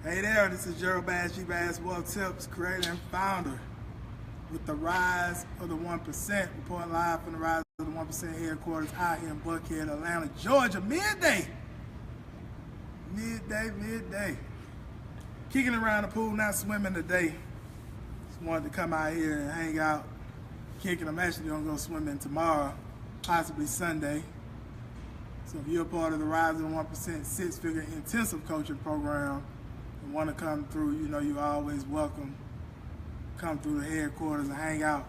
Hey there, this is Gerald Bass, Basketball Tips, creator and founder with the Rise of the 1%, reporting live from the Rise of the 1% headquarters out here in Buckhead, Atlanta, Georgia, midday. Kicking around the pool, not swimming today. Just wanted to come out here and hang out, kicking. I'm actually gonna go swimming tomorrow, possibly Sunday. So if you're a part of the Rise of the 1% six-figure intensive coaching program and want to come through, you know you're always welcome. Come through the headquarters and hang out.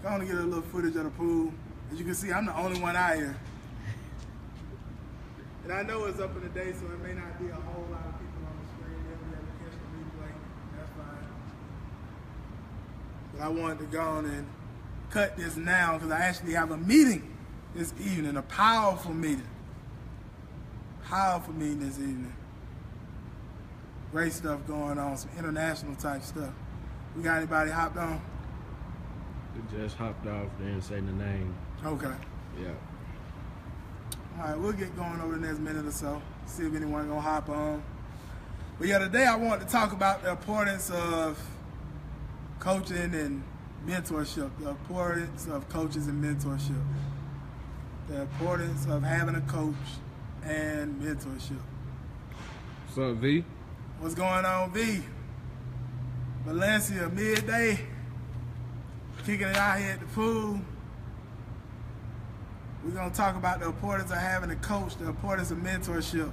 Going to get a little footage of the pool. As you can see, I'm the only one out here. And I know it's up in the day, so it may not be a whole lot of people on the screen. They'll be able to catch the replay. That's fine. But I wanted to go on and cut this now because I actually have a meeting this evening, a powerful meeting. Powerful meeting this evening. Great stuff going on, some international type stuff. We got anybody hopped on? We just hopped off, didn't say the name. Okay. Yeah. All right, we'll get going over the next minute or so. See if anyone gonna hop on. But yeah, today I wanted to talk about the importance of coaching and mentorship. The importance of coaches and mentorship. The importance of having a coach and mentorship. What's up, V? What's going on, V? Valencia, midday. Kicking it out here at the pool. We're going to talk about the importance of having a coach, the importance of mentorship.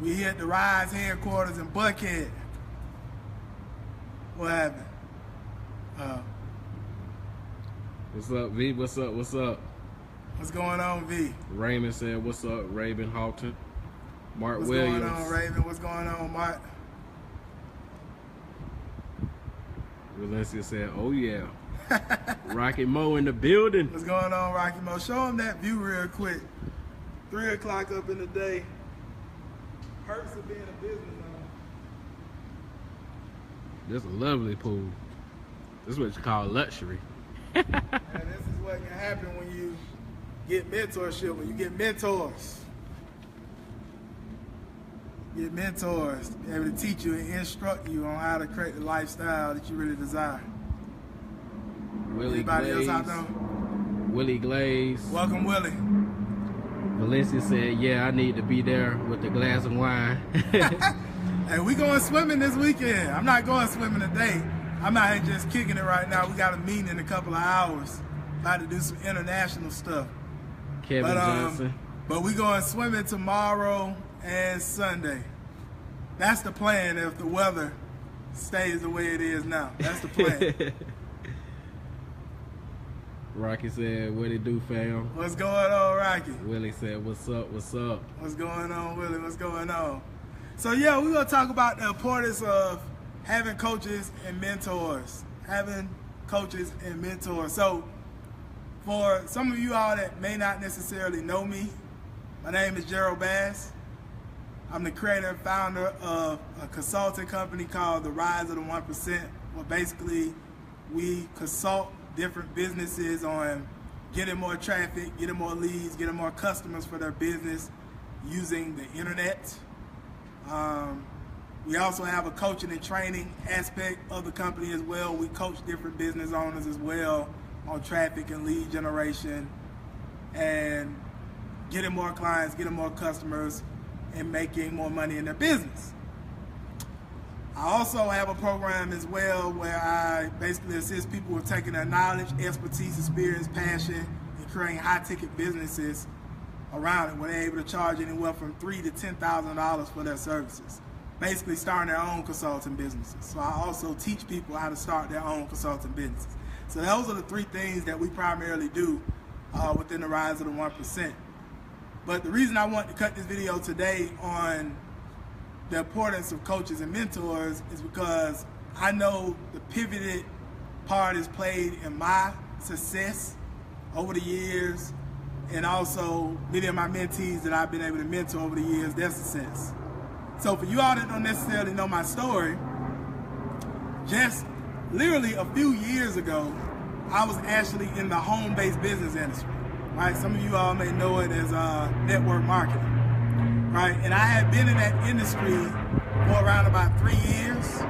We here at the Rise headquarters in Buckhead. What happened? What's up, V? What's up? What's up? What's going on, V? Raymond said, what's up, Raven Halton? Mark What's Williams. What's going on, Raven? What's going on, Mark? Valencia said, oh yeah. Rocky Mo in the building. What's going on, Rocky Mo? Show them that view real quick. 3 o'clock up in the day. Perks of being a business owner. This is a lovely pool. This is what you call luxury. And this is what can happen when you get mentorship, when you get mentors. Get mentors, be able to teach you and instruct you on how to create the lifestyle that you really desire. Anybody else out there? Willie Glaze. Welcome, Willie. Valencia said, yeah, I need to be there with the glass of wine. Hey, we going swimming this weekend. I'm not going swimming today. I'm out here just kicking it right now. We got a meeting in a couple of hours. About to do some international stuff. Kevin Johnson. But we going swimming tomorrow and Sunday. That's the plan if the weather stays the way it is now. That's the plan. Rocky said, what it do, fam? What's going on, Rocky? Willie said, what's up, what's up? What's going on, Willie? What's going on? So yeah, we're going to talk about the importance of having coaches and mentors. Having coaches and mentors. So for some of you all that may not necessarily know me, my name is Gerald Bass. I'm the creator and founder of a consulting company called the Rise of the 1%, where basically we consult different businesses on getting more traffic, getting more leads, getting more customers for their business using the internet. We also have a coaching and training aspect of the company as well. We coach different business owners as well on traffic and lead generation and getting more clients, getting more customers, and making more money in their business. I also have a program as well where I basically assist people with taking their knowledge, expertise, experience, passion, and creating high-ticket businesses around it where they're able to charge anywhere from $3,000 to $10,000 for their services. Basically starting their own consulting businesses. So I also teach people how to start their own consulting businesses. So those are the 3 things that we primarily do within the Rise of the 1%. But the reason I want to cut this video today on the importance of coaches and mentors is because I know the pivoted part is played in my success over the years, and also many of my mentees that I've been able to mentor over the years, their success. So for you all that don't necessarily know my story, just literally a few years ago, I was actually in the home-based business industry. Right, some of you all may know it as network marketing, right? And I had been in that industry for around about 3 years.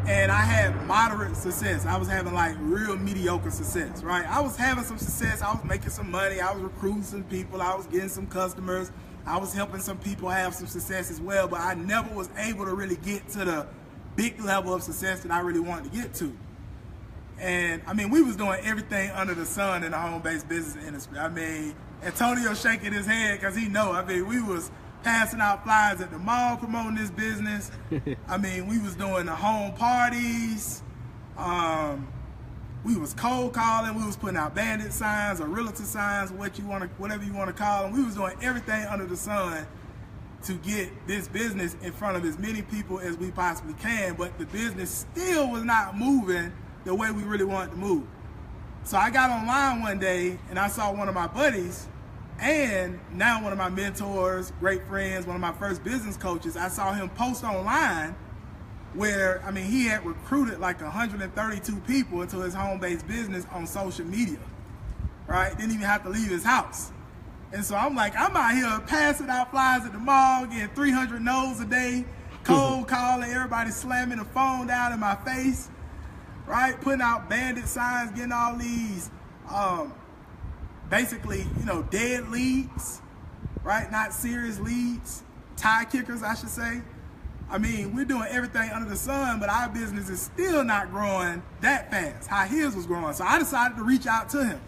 And I had moderate success. I was having like real mediocre success, right? I was having some success. I was making some money. I was recruiting some people. I was getting some customers. I was helping some people have some success as well. But I never was able to really get to the big level of success that I really wanted to get to. And I mean, we was doing everything under the sun in the home-based business industry. I mean, Antonio shaking his head because he know. I mean, we was passing out flyers at the mall promoting this business. I mean, we was doing the home parties. We was cold calling. We was putting out bandit signs or realtor signs, whatever you want to call them. We was doing everything under the sun to get this business in front of as many people as we possibly can. But the business still was not moving the way we really wanted to move. So I got online one day and I saw one of my buddies, and now one of my mentors, great friends, one of my first business coaches. I saw him post online where, I mean, he had recruited like 132 people into his home-based business on social media, right? Didn't even have to leave his house. And so I'm like, I'm out here passing out flyers at the mall, getting 300 no's a day, cold calling, everybody slamming the phone down in my face, right? Putting out bandit signs, getting all these, basically, you know, dead leads, right? Not serious leads, tie kickers, I should say. I mean, we're doing everything under the sun, but our business is still not growing that fast, how his was growing. So I decided to reach out to him.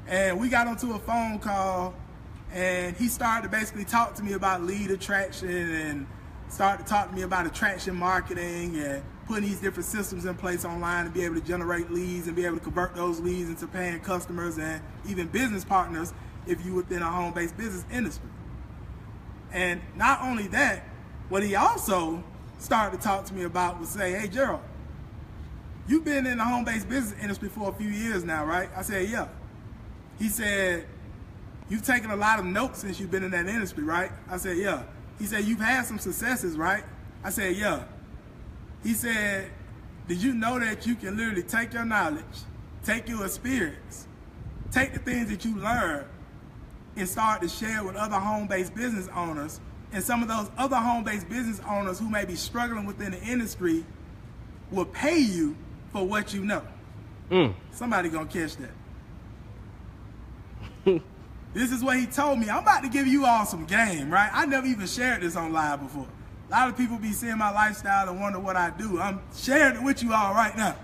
And we got onto a phone call, and he started to basically talk to me about lead attraction and started to talk to me about attraction marketing and putting these different systems in place online to be able to generate leads and be able to convert those leads into paying customers and even business partners if you're within a home-based business industry. And not only that, what he also started to talk to me about was say, hey, Gerald, you've been in the home-based business industry for a few years now, right? I said, yeah. He said, you've taken a lot of notes since you've been in that industry, right? I said, yeah. He said, you've had some successes, right? I said, yeah. He said, did you know that you can literally take your knowledge, take your experience, take the things that you learned and start to share with other home-based business owners, and some of those other home-based business owners who may be struggling within the industry will pay you for what you know. Somebody gonna catch that. This is what he told me. I'm about to give you all some game, right? I never even shared this on live before. A lot of people be seeing my lifestyle and wonder what I do. I'm sharing it with you all right now.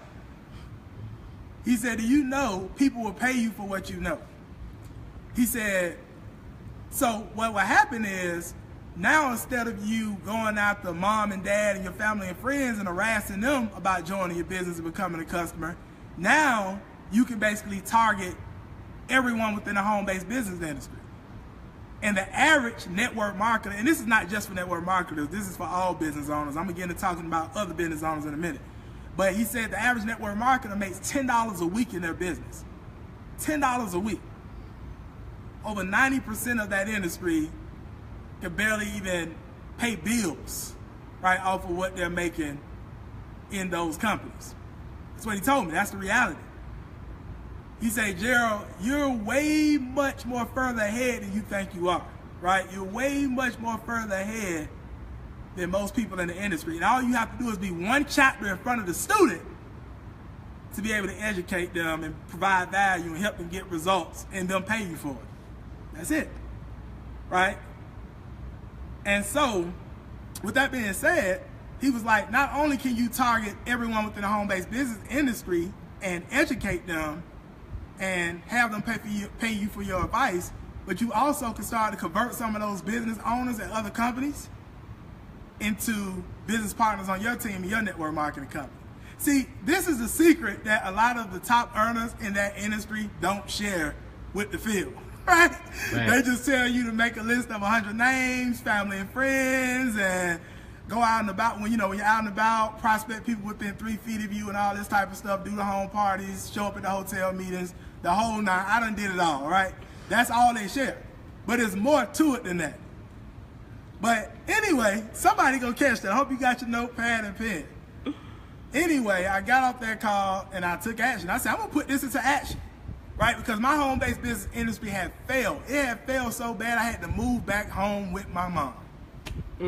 He said, do you know people will pay you for what you know? He said, so what will happen is, now instead of you going after mom and dad and your family and friends and harassing them about joining your business and becoming a customer, now you can basically target everyone within the home-based business industry. And the average network marketer, and this is not just for network marketers, this is for all business owners. I'm again talking about other business owners in a minute. But he said the average network marketer makes $10 a week in their business. $10 a week. Over 90% of that industry can barely even pay bills, right, off of what they're making in those companies. That's what he told me. That's the reality. He said, Gerald, you're way much more further ahead than you think you are, right? You're way much more further ahead than most people in the industry. And all you have to do is be one chapter in front of the student to be able to educate them and provide value and help them get results and them pay you for it. That's it, right? And so, with that being said, he was like, not only can you target everyone within the home-based business industry and educate them and have them pay you for your advice, but you also can start to convert some of those business owners at other companies into business partners on your team and your network marketing company. See, this is a secret that a lot of the top earners in that industry don't share with the field. Right? They just tell you to make a list of 100 names, family and friends, and go out and about. When you're out and about, prospect people within 3 feet of you and all this type of stuff, do the home parties, show up at the hotel meetings, the whole nine. I done did it all, right? That's all they share. But there's more to it than that. But anyway, somebody gonna catch that. I hope you got your notepad and pen. Anyway, I got off that call and I took action. I said, I'm gonna put this into action. Right, because my home-based business industry had failed. It had failed so bad I had to move back home with my mom.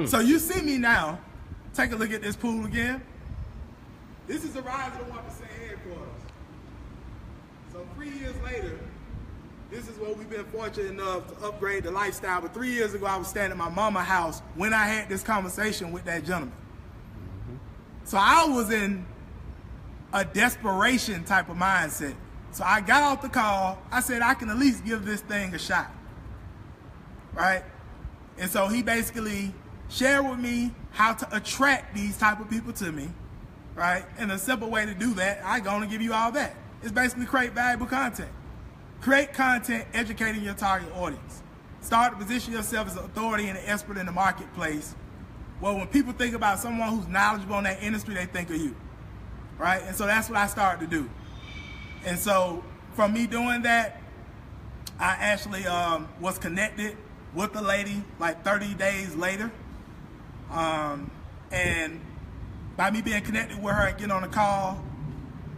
So you see me now take a look at this pool again. This is the Rise of the 1% headquarters. So 3 years later, this is what we've been fortunate enough to upgrade the lifestyle. But 3 years ago, I was staying at my mama's house when I had this conversation with that gentleman. So I was in a desperation type of mindset. So I got off the call. I said, I can at least give this thing a shot, right? And so he basically shared with me how to attract these type of people to me, right? And a simple way to do that, I'm gonna give you all that. It's basically create valuable content. Create content educating your target audience. Start to position yourself as an authority and an expert in the marketplace. Well, when people think about someone who's knowledgeable in that industry, they think of you, right? And so that's what I started to do. And so from me doing that, I actually was connected with the lady like 30 days later. And by me being connected with her and getting on a call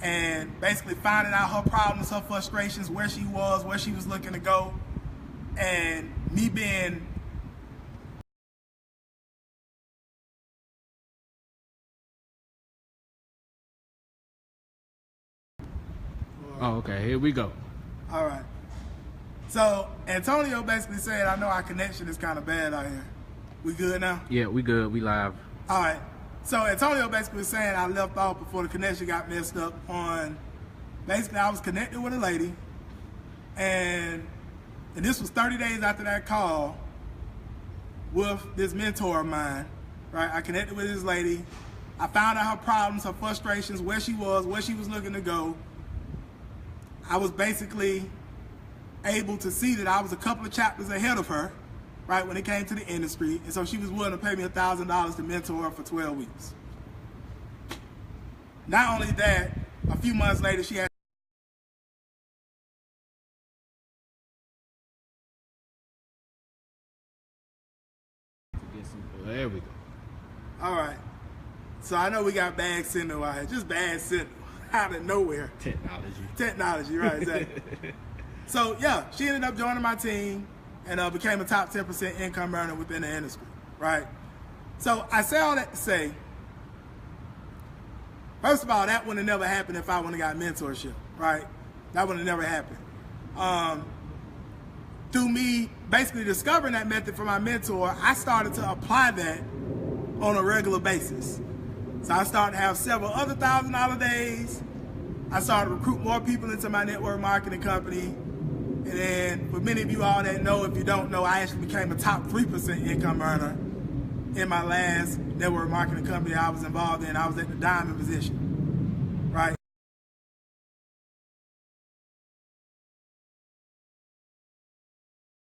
and basically finding out her problems, her frustrations, where she was looking to go, and me being Oh, okay, here we go. all right. So Antonio basically said, I know our connection is kind of bad out here. We good now? Yeah, we good. We live. All right. So Antonio basically was saying I left off before the connection got messed up on, basically I was connected with a lady, and this was 30 days after that call with this mentor of mine, right? I connected with this lady. I found out her problems, her frustrations, where she was looking to go. I was basically able to see that I was a couple of chapters ahead of her, right, when it came to the industry. And so she was willing to pay me $1,000 to mentor her for 12 weeks. Not only that, a few months later, she had There we go. all right. So I know we got bad signal out here, just bad signal out of nowhere. Technology, right, exactly. So yeah, she ended up joining my team and became a top 10% income earner within the industry, right? So I say all that to say, first of all, that would have never happened if I wouldn't have got mentorship, right? That would have never happened. Through me basically discovering that method from my mentor, I started to apply that on a regular basis. So I started to have several other $1,000 days. I started to recruit more people into my network marketing company. And then for many of you all that know, if you don't know, I actually became a top 3% income earner in my last network marketing company I was involved in. I was at the diamond position, right?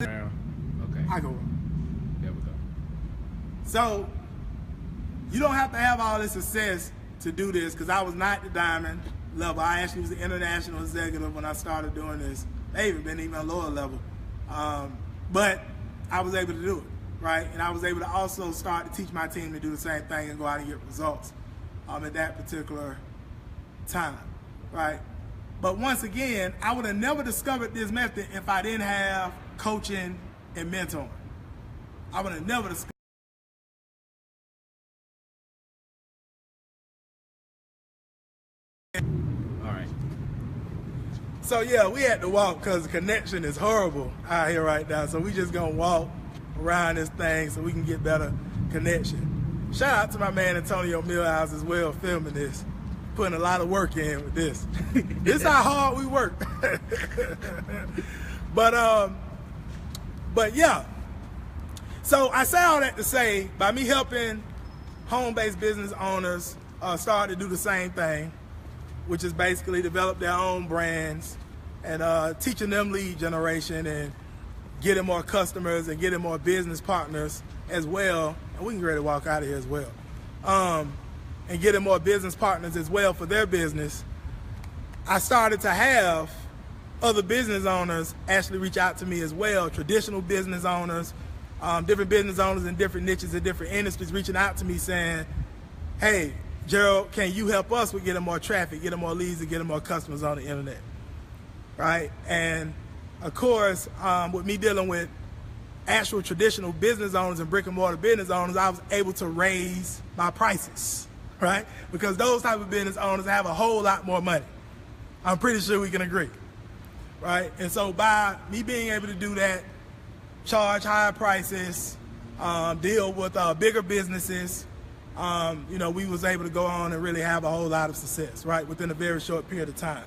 Okay. I go. There we go. So you don't have to have all this success to do this, because I was not the diamond level. I actually was the international executive when I started doing this. They even been even a lower level. But I was able to do it, right? And I was able to also start to teach my team to do the same thing and go out and get results at that particular time, right? But once again, I would have never discovered this method if I didn't have coaching and mentoring. I would have never discovered. All right. So yeah, we had to walk because the connection is horrible out here right now. So we just gonna walk around this thing so we can get better connection. Shout out to my man Antonio Millhouse as well, filming this, putting a lot of work in with this. This is how hard we work. But yeah. So I say all that to say, by me helping home-based business owners start to do the same thing, which is basically develop their own brands and teaching them lead generation and getting more customers and getting more business partners as well. And we can get ready to walk out of here as well. And getting more business partners as well for their business. I started to have other business owners actually reach out to me as well, traditional business owners, different business owners in different niches and different industries reaching out to me saying, hey, Gerald, can you help us with getting more traffic, getting more leads, and getting more customers on the internet, right? And of course, with me dealing with actual traditional business owners and brick and mortar business owners, I was able to raise my prices, right? Because those type of business owners have a whole lot more money. I'm pretty sure we can agree, right? And so by me being able to do that, charge higher prices, deal with bigger businesses, you know, we was able to go on and really have a whole lot of success, right, within a very short period of time.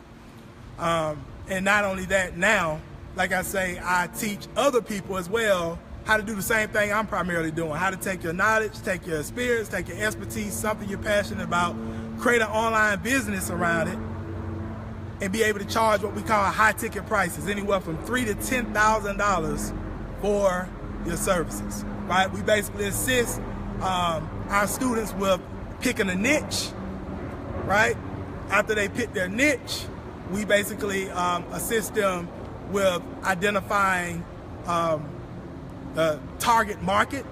And not only that, now, like I say, I teach other people as well how to do the same thing I'm primarily doing, how to take your knowledge, take your experience, take your expertise, something you're passionate about, create an online business around it, and be able to charge what we call high ticket prices, anywhere from $3,000 to $10,000 for your services, right? We basically assist our students with picking a niche, right? After they pick their niche, we basically assist them with identifying the target market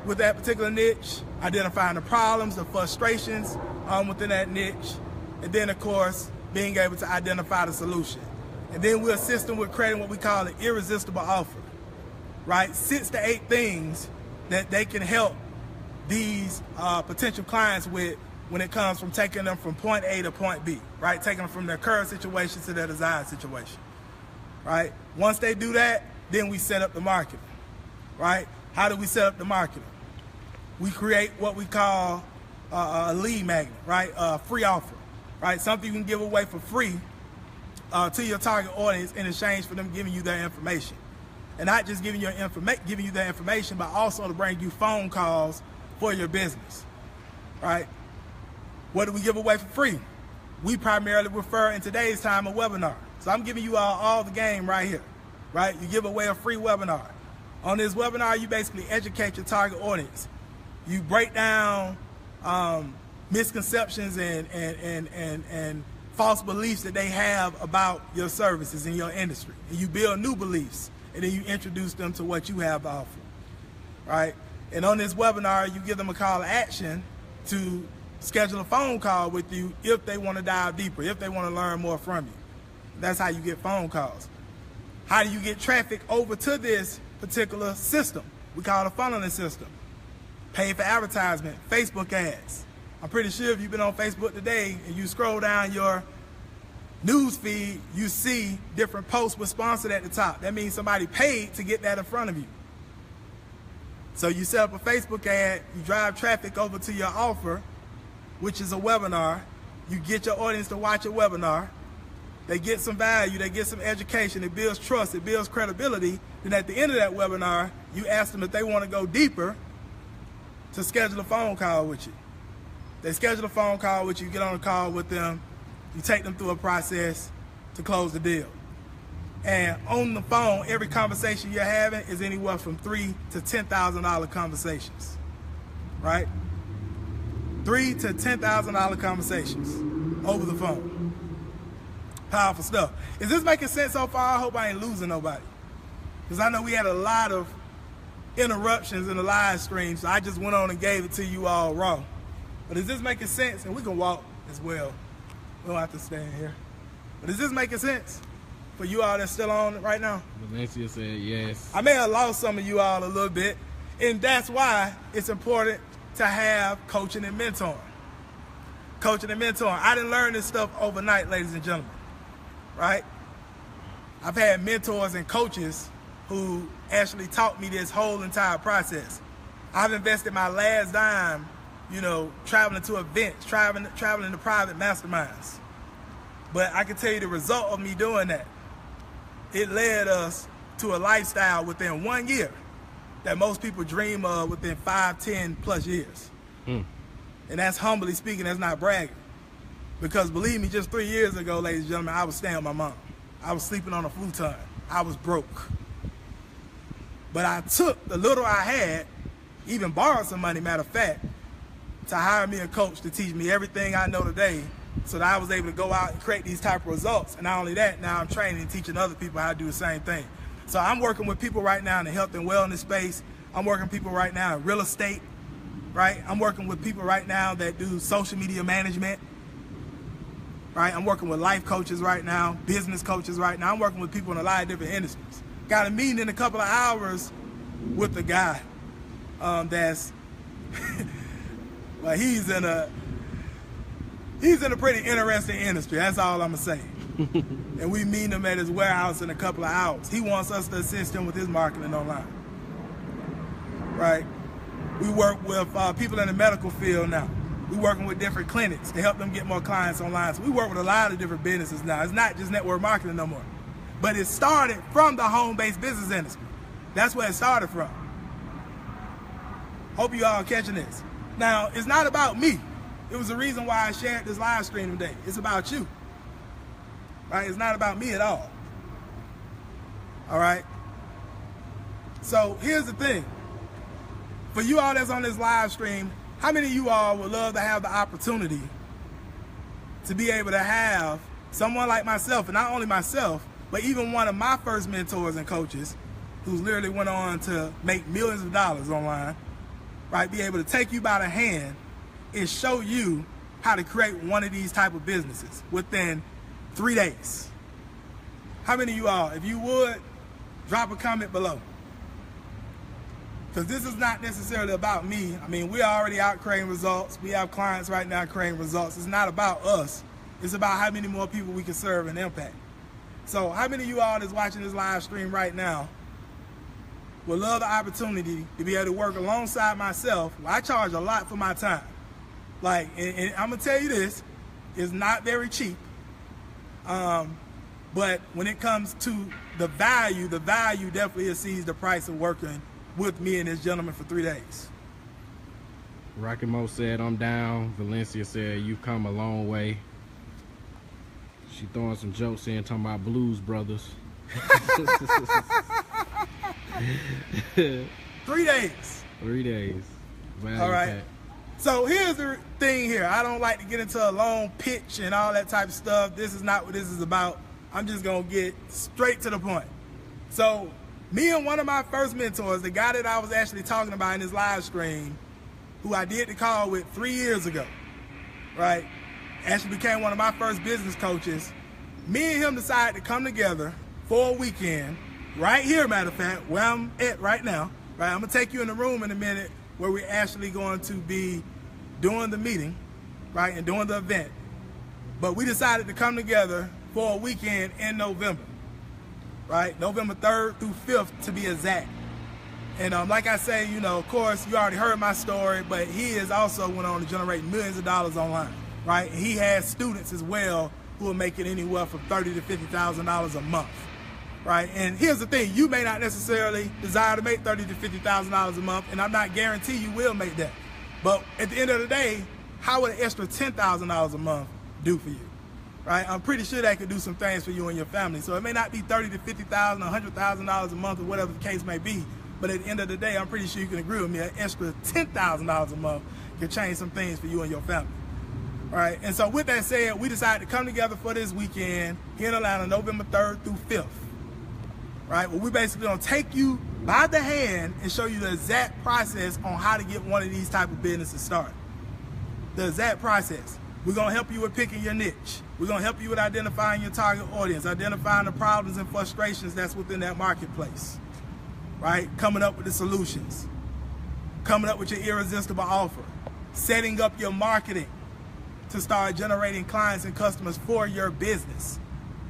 with that particular niche, identifying the problems, the frustrations within that niche, and then, of course, being able to identify the solution. And then we assist them with creating what we call an irresistible offer, right? 6 to 8 things that they can help these potential clients with when it comes from taking them from point A to point B, right? Taking them from their current situation to their desired situation, right? Once they do that, then we set up the marketing, right? How do we set up the marketing? We create what we call a lead magnet, right? A free offer, right? Something you can give away for free to your target audience in exchange for them giving you their information. And not just giving you their information, but also to bring you phone calls for your business, right? What do we give away for free? We primarily refer in today's time a webinar. So I'm giving you all the game right here, right? You give away a free webinar. On this webinar, you basically educate your target audience. You break down misconceptions and false beliefs that they have about your services in your industry. And you build new beliefs, and then you introduce them to what you have to offer, right? And on this webinar, you give them a call to action to schedule a phone call with you if they want to dive deeper, if they want to learn more from you. That's how you get phone calls. How do you get traffic over to this particular system? We call it a funneling system. Pay for advertisement, Facebook ads. I'm pretty sure if you've been on Facebook today and you scroll down your news feed, you see different posts with sponsored at the top. That means somebody paid to get that in front of you. So you set up a Facebook ad, you drive traffic over to your offer, which is a webinar. You get your audience to watch a webinar. They get some value, they get some education, it builds trust, it builds credibility. Then at the end of that webinar, you ask them if they want to go deeper to schedule a phone call with you. They schedule a phone call with you, get on a call with them, you take them through a process to close the deal. And on the phone, every conversation you're having is anywhere from $3,000 to $10,000 conversations, right? $3,000 to $10,000 conversations over the phone. Powerful stuff. Is this making sense so far? I hope I ain't losing nobody. Because I know we had a lot of interruptions in the live stream, so I just went on and gave it to you all raw. But is this making sense? And we can walk as well. We don't have to stand here. But is this making sense for you all that's still on right now? Valencia said yes. I may have lost some of you all a little bit, and that's why it's important to have coaching and mentoring. Coaching and mentoring. I didn't learn this stuff overnight, ladies and gentlemen, right? I've had mentors and coaches who actually taught me this whole entire process. I've invested my last dime, you know, traveling to events, traveling to private masterminds. But I can tell you the result of me doing that, it led us to a lifestyle within 1 year that most people dream of within 5, 10 plus years. And that's humbly speaking, that's not bragging. Because believe me, just 3 years ago, ladies and gentlemen, I was staying with my mom. I was sleeping on a futon. I was broke. But I took the little I had, even borrowed some money, matter of fact, to hire me a coach to teach me everything I know today so that I was able to go out and create these type of results. And not only that, now I'm training and teaching other people how to do the same thing. So I'm working with people right now in the health and wellness space. I'm working with people right now in real estate, right? I'm working with people right now that do social media management, right? I'm working with life coaches right now, business coaches right now. I'm working with people in a lot of different industries. Got a meeting in a couple of hours with a guy that's, well, he's in a pretty interesting industry. That's all I'm gonna say. And we meet him at his warehouse in a couple of hours. He wants us to assist him with his marketing online. Right? We work with people in the medical field now. We're working with different clinics to help them get more clients online. So we work with a lot of different businesses now. It's not just network marketing no more. But it started from the home-based business industry. That's where it started from. Hope you all are catching this. Now, it's not about me. It was the reason why I shared this live stream today. It's about you. Right? It's not about me at all. All right? So here's the thing. For you all that's on this live stream, how many of you all would love to have the opportunity to be able to have someone like myself, and not only myself, but even one of my first mentors and coaches, who's literally went on to make millions of dollars online, right, be able to take you by the hand and show you how to create one of these type of businesses within 3 days? How many of you all, if you would, drop a comment below. Because this is not necessarily about me. I mean, we're already out creating results. We have clients right now creating results. It's not about us. It's about how many more people we can serve and impact. So how many of you all that's watching this live stream right now would love the opportunity to be able to work alongside myself? Well, I charge a lot for my time. Like, and I'm gonna tell you this, it's not very cheap. But when it comes to the value definitely exceeds the price of working with me and this gentleman for 3 days. Rocky Mo said, I'm down. Valencia said, you've come a long way. She throwing some jokes in, talking about Blues Brothers. 3 days. 3 days. Value all right. pack. So here's the thing here. I don't like to get into a long pitch and all that type of stuff. This is not what this is about. I'm just going to get straight to the point. So me and one of my first mentors, the guy that I was actually talking about in this live stream, who I did the call with 3 years ago, right, actually became one of my first business coaches. Me and him decided to come together for a weekend, right here, matter of fact, where I'm at right now. Right, I'm going to take you in the room in a minute where we're actually going to be doing the meeting, right, and doing the event. But we decided to come together for a weekend in November, right? November 3rd through 5th to be exact. And like I say, you know, of course, you already heard my story, but he has also went on to generate millions of dollars online, right? And he has students as well who are making anywhere from $30,000 to $50,000 a month, right? And here's the thing, you may not necessarily desire to make $30,000 to $50,000 a month, and I'm not guaranteeing you will make that. But at the end of the day, how would an extra $10,000 a month do for you? Right? I'm pretty sure that could do some things for you and your family. So it may not be $30,000 to $50,000 or $100,000 a month or whatever the case may be, but at the end of the day, I'm pretty sure you can agree with me, an extra $10,000 a month can change some things for you and your family. All right? And so with that said, we decided to come together for this weekend here in Atlanta, November 3rd through 5th. Right? Well, we're basically going to take you by the hand and show you the exact process on how to get one of these type of businesses started. The exact process. We're going to help you with picking your niche. We're going to help you with identifying your target audience, identifying the problems and frustrations that's within that marketplace, right? Coming up with the solutions, coming up with your irresistible offer, setting up your marketing to start generating clients and customers for your business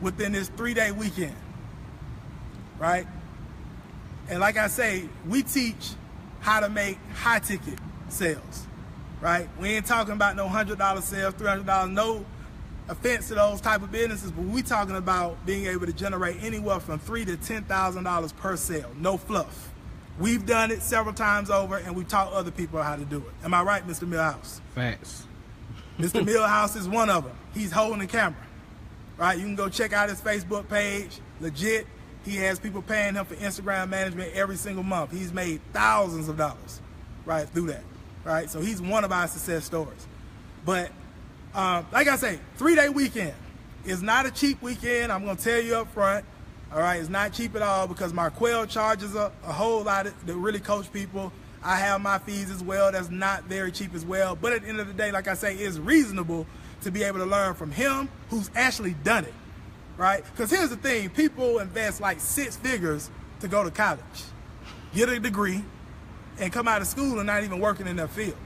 within this 3-day weekend, right? And like I say, we teach how to make high ticket sales, right? We ain't talking about no $100 sales, $300, no offense to those type of businesses, but we talking about being able to generate anywhere from $3,000 to $10,000 per sale, no fluff. We've done it several times over, and we've taught other people how to do it. Am I right, Mr. Millhouse? Facts. Mr. Millhouse is one of them. He's holding the camera, right? You can go check out his Facebook page, legit. He has people paying him for Instagram management every single month. He's made thousands of dollars, right, through that, right? So he's one of our success stories. But like I say, 3-day weekend is not a cheap weekend. I'm going to tell you up front, all right? It's not cheap at all because Marquell charges a whole lot to really coach people. I have my fees as well. That's not very cheap as well. But at the end of the day, like I say, it's reasonable to be able to learn from him who's actually done it, right? Because here's the thing. People invest like 6 figures to go to college, get a degree, and come out of school and not even working in their field.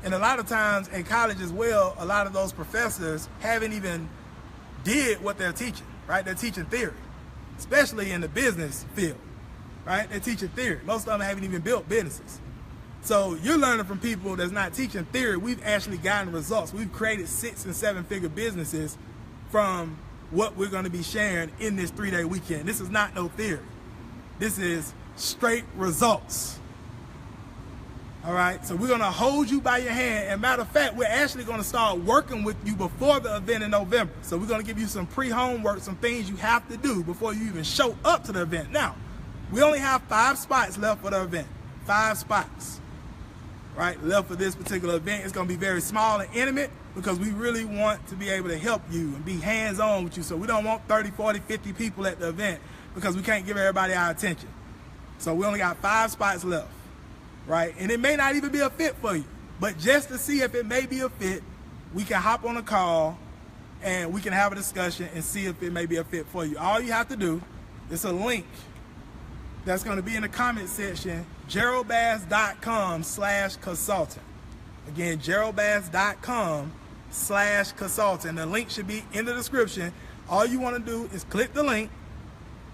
And a lot of times in college as well, a lot of those professors haven't even did what they're teaching, right? They're teaching theory, especially in the business field, right? They're teaching theory. Most of them haven't even built businesses. So you're learning from people that's not teaching theory. We've actually gotten results. We've created 6- and 7-figure businesses from what we're going to be sharing in this 3-day weekend. This is not no theory. This is straight results. All right, so we're going to hold you by your hand. And matter of fact, we're actually going to start working with you before the event in November. So we're going to give you some pre-homework, some things you have to do before you even show up to the event. Now, we only have 5 spots left for the event. 5 spots, right, left for this particular event. It's going to be very small and intimate because we really want to be able to help you and be hands-on with you. So we don't want 30, 40, 50 people at the event because we can't give everybody our attention. So we only got 5 spots left. Right, and it may not even be a fit for you, but just to see if it may be a fit, we can hop on a call and we can have a discussion and see if it may be a fit for you. All you have to do is a link that's going to be in the comment section, geraldbass.com/consultant. Again, geraldbass.com/consultant. The link should be in the description. All you want to do is click the link.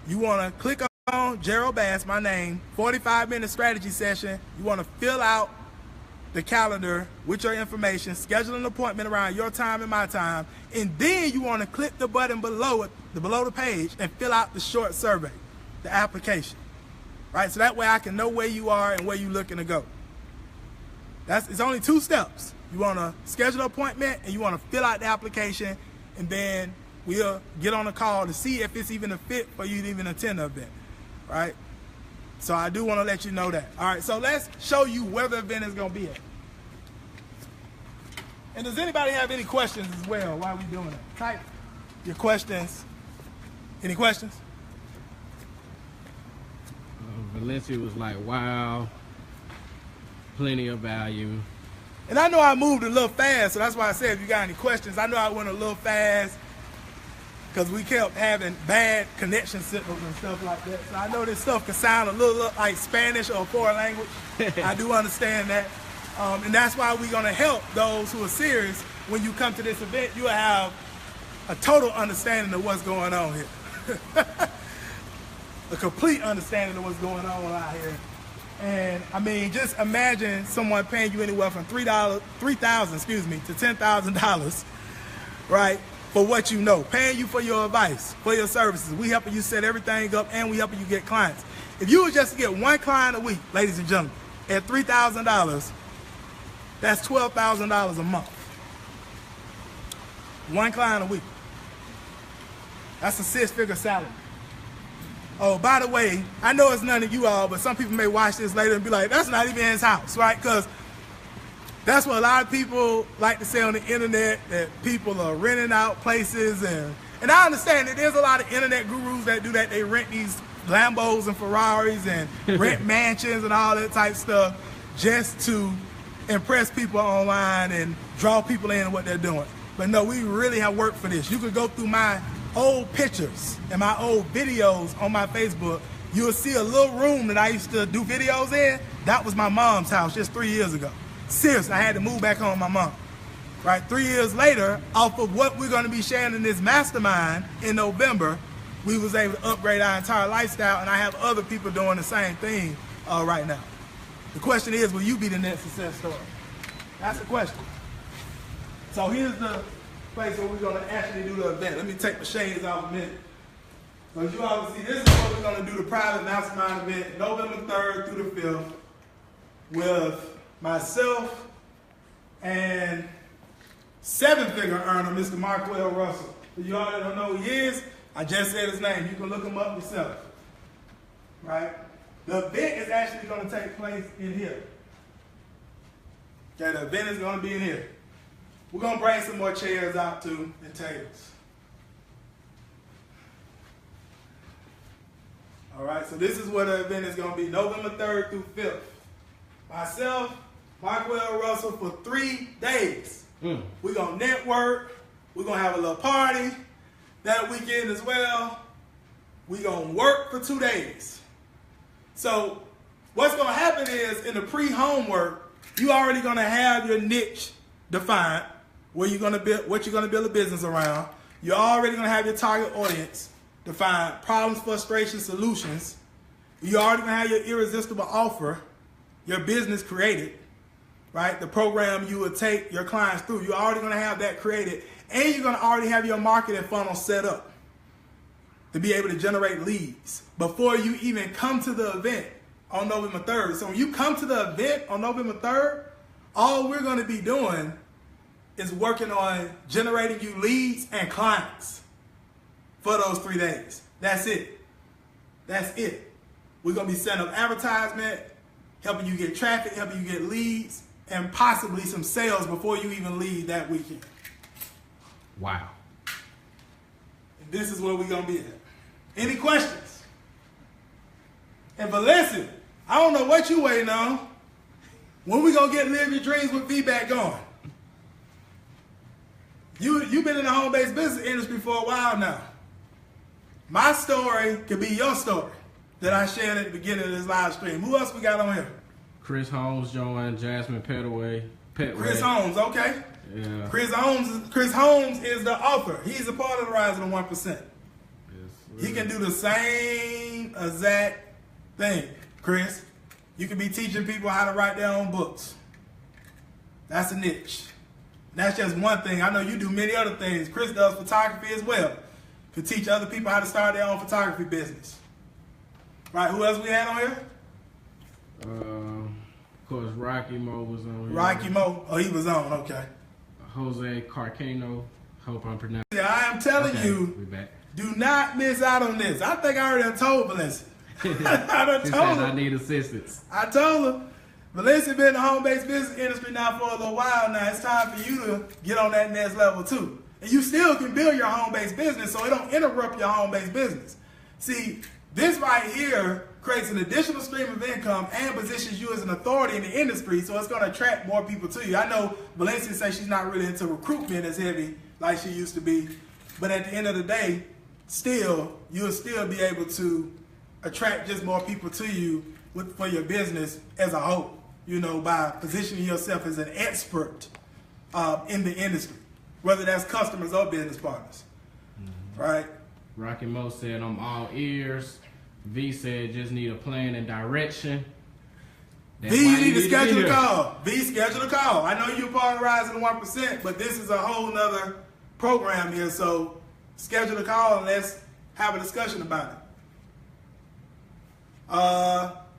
You want to click on Gerald Bass, my name, 45-minute strategy session. You want to fill out the calendar with your information, schedule an appointment around your time and my time, and then you want to click the button below the page and fill out the short survey, the application. Right? So that way I can know where you are and where you're looking to go. It's only 2 steps. You want to schedule an appointment and you want to fill out the application, and then we'll get on a call to see if it's even a fit for you to even attend the event. Right? So I do want to let you know that. All right, so let's show you where the event is going to be at. And does anybody have any questions as well while we're doing it? Type your questions. Any questions? Valencia was like, wow, plenty of value. And I know I moved a little fast, so that's why I said if you got any questions, I know I went a little fast because we kept having bad connection signals and stuff like that. So I know this stuff can sound a little like Spanish or a foreign language. I do understand that. And that's why we're going to help those who are serious. When you come to this event, you'll have a total understanding of what's going on here. A complete understanding of what's going on out here. And I mean, just imagine someone paying you anywhere from $3,000 to $10,000, right? For what you know, paying you for your advice, for your services. We helping you set everything up, and we helping you get clients. If you were just to get 1 client a week, ladies and gentlemen, at $3,000, that's $12,000 a month. 1 client a week. That's a 6-figure salary. Oh, by the way, I know it's none of you all, but some people may watch this later and be like, that's not even his house, right? Because that's what a lot of people like to say on the internet, that people are renting out places. And I understand that there's a lot of internet gurus that do that. They rent these Lambos and Ferraris and rent mansions and all that type of stuff just to impress people online and draw people in what they're doing. But no, we really have worked for this. You could go through my old pictures and my old videos on my Facebook. You'll see a little room that I used to do videos in. That was my mom's house just 3 years ago. Seriously, I had to move back home with my mom. Right, 3 years later, off of what we're going to be sharing in this mastermind in November, we was able to upgrade our entire lifestyle, and I have other people doing the same thing right now. The question is, will you be the next success story? That's the question. So here's the place where we're going to actually do the event. Let me take the shades off a minute. So as you all can see, this is what we're going to do, the private mastermind event, November 3rd through the 5th, with myself and 7-figure earner, Mr. Marquell Russell. For you all that don't know who he is, I just said his name. You can look him up yourself. Right? The event is actually going to take place in here. Okay, the event is going to be in here. We're going to bring some more chairs out too and tables. All right, so this is what the event is going to be, November 3rd through 5th. Myself, Marquell Russell, for 3 days. We're going to network. We're going to have a little party that weekend as well. We're going to work for 2 days. So what's going to happen is in the pre-homework, you already going to have your niche defined, where you're going to build, what you're going to build a business around. You're already going to have your target audience defined, problems, frustrations, solutions. You're already going to have your irresistible offer, your business created, right? The program you would take your clients through. You're already going to have that created, and you're going to already have your marketing funnel set up to be able to generate leads before you even come to the event on November 3rd. So when you come to the event on November 3rd, all we're going to be doing is working on generating you leads and clients for those 3 days. That's it. That's it. We're going to be setting up advertisement, helping you get traffic, helping you get leads, and possibly some sales before you even leave that weekend. Wow. And this is where we're going to be at. Any questions? And but listen, I don't know what you waiting on. When we going to get Live Your Dreams with feedback going? You've been in the home-based business industry for a while now. My story could be your story that I shared at the beginning of this live stream. Who else we got on here? Chris Holmes joined, Jasmine Petaway. Chris Holmes, okay. Yeah. Chris Holmes is the author. He's a part of the Rise of the 1%. Yes, He can do the same exact thing, Chris. You can be teaching people how to write their own books. That's a niche. That's just one thing. I know you do many other things. Chris does photography as well. Could teach other people how to start their own photography business. Right, who else we had on here? Of course, Rocky Mo was on here. Rocky Mo. Oh, he was on, okay. Jose Carcano. Hope I'm pronouncing. Yeah, I am telling you, we back. do not miss out on this. I think I already told Valencia. She said I need assistance. I told her. Valencia been in the home-based business industry now for a little while now. It's time for you to get on that next level too. And you still can build your home-based business so it don't interrupt your home-based business. See, this right here creates an additional stream of income and positions you as an authority in the industry, so it's going to attract more people to you. I know Valencia says she's not really into recruitment as heavy like she used to be, but at the end of the day, you'll still be able to attract just more people to you for your business as a whole, by positioning yourself as an expert in the industry, whether that's customers or business partners, right? Rocky Mo said, I'm all ears. V said, just need a plan and direction. V, you need to schedule a call. V, schedule a call. I know you're part of Rise of the 1%, but this is a whole nother program here, so schedule a call and let's have a discussion about it.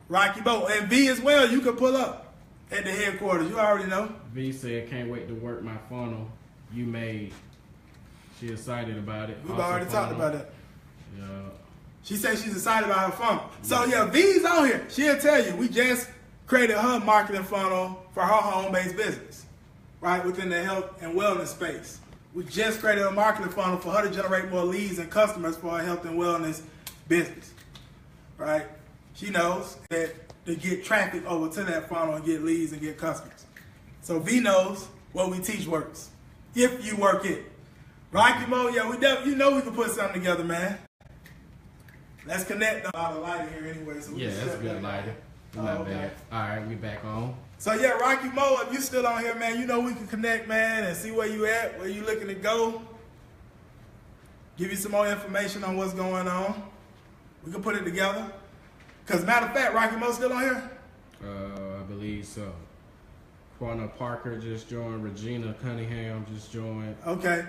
Rocky Mo, and V as well, you can pull up at the headquarters. You already know. V said, can't wait to work my funnel you made. She excited about it. We've already talked about it. Yeah. She said she's excited about her funnel. So yeah, V's on here. She'll tell you, we just created her marketing funnel for her home-based business, right, within the health and wellness space. We just created a marketing funnel for her to generate more leads and customers for her health and wellness business, right? She knows that to get traffic over to that funnel and get leads and get customers. So V knows what we teach works, if you work it. Rocky Mo, yeah, we can put something together, man. Let's connect. A lot of lighting here anyway. So yeah, that's good lighting. Not bad. All right, we back on. So yeah, Rocky Mo, if you still on here, man, we can connect, man, and see where you at, where you looking to go. Give you some more information on what's going on. We can put it together. Because matter of fact, Rocky Mo still on here? I believe so. Quanah Parker just joined. Regina Cunningham just joined. Okay.